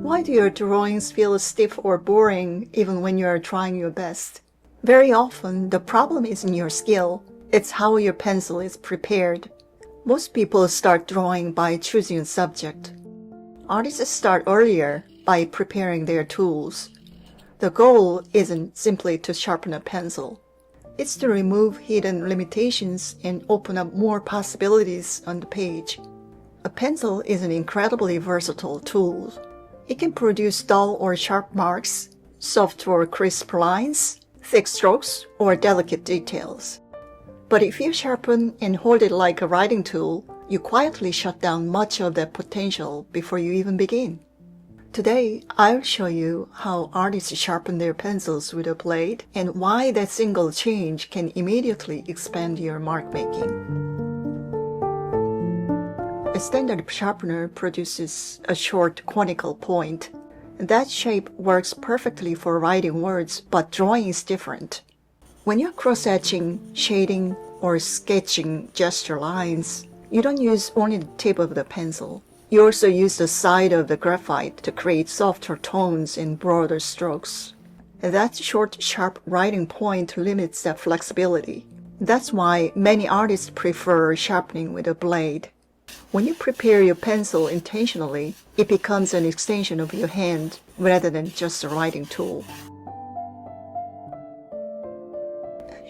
Why do your drawings feel stiff or boring even when you are trying your best? Very often, the problem isn't your skill, it's how your pencil is prepared. Most people start drawing by choosing a subject. Artists start earlier by preparing their tools. The goal isn't simply to sharpen a pencil. It's to remove hidden limitations and open up more possibilities on the page. A pencil is an incredibly versatile tool. It can produce dull or sharp marks, soft or crisp lines, thick strokes, or delicate details. But if you sharpen and hold it like a writing tool, you quietly shut down much of that potential before you even begin. Today, I'll show you how artists sharpen their pencils with a blade and why that single change can immediately expand your mark making. A standard sharpener produces a short conical point. That shape works perfectly for writing words, but drawing is different. When you're cross-hatching, shading, or sketching gesture lines, you don't use only the tip of the pencil. You also use the side of the graphite to create softer tones and broader strokes. That short, sharp writing point limits that flexibility. That's why many artists prefer sharpening with a blade. When you prepare your pencil intentionally, it becomes an extension of your hand rather than just a writing tool.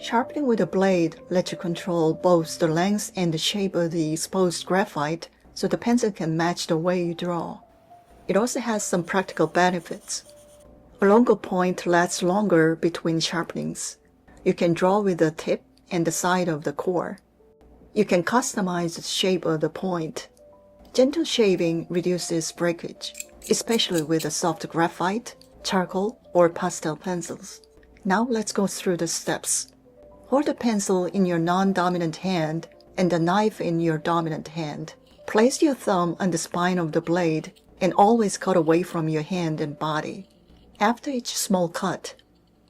Sharpening with a blade lets you control both the length and the shape of the exposed graphite so the pencil can match the way you draw. It also has some practical benefits. A longer point lasts longer between sharpenings. You can draw with the tip and the side of the core. You can customize the shape of the point. Gentle shaving reduces breakage, especially with a soft graphite, charcoal, or pastel pencils. Now let's go through the steps. Hold the pencil in your non-dominant hand and the knife in your dominant hand. Place your thumb on the spine of the blade and always cut away from your hand and body. After each small cut,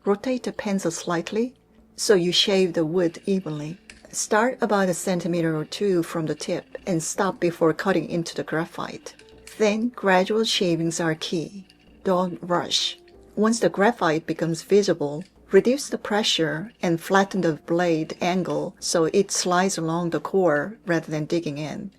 rotate the pencil slightly so you shave the wood evenly. Start about a centimeter or two from the tip and stop before cutting into the graphite. Then gradual shavings are key. Don't rush. Once the graphite becomes visible, reduce the pressure and flatten the blade angle so it slides along the core rather than digging in.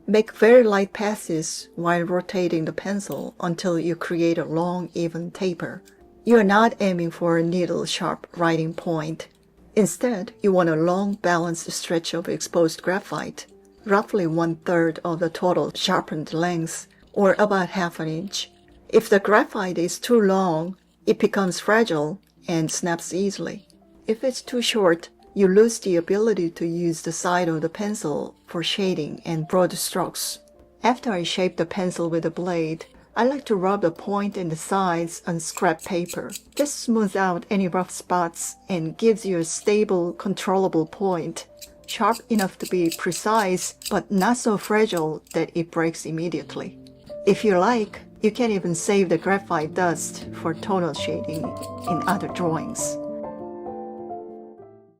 Make very light passes while rotating the pencil until you create a long, even taper. You are not aiming for a needle-sharp writing point. Instead, you want a long, balanced stretch of exposed graphite, roughly 1/3 of the total sharpened length, or about half an inch. If the graphite is too long, it becomes fragile and snaps easily. If it's too short, you lose the ability to use the side of the pencil for shading and broad strokes. After I shape the pencil with a blade, I like to rub the point and the sides on scrap paper. This smooths out any rough spots and gives you a stable, controllable point, sharp enough to be precise, but not so fragile that it breaks immediately. If you like, you can even save the graphite dust for tonal shading in other drawings.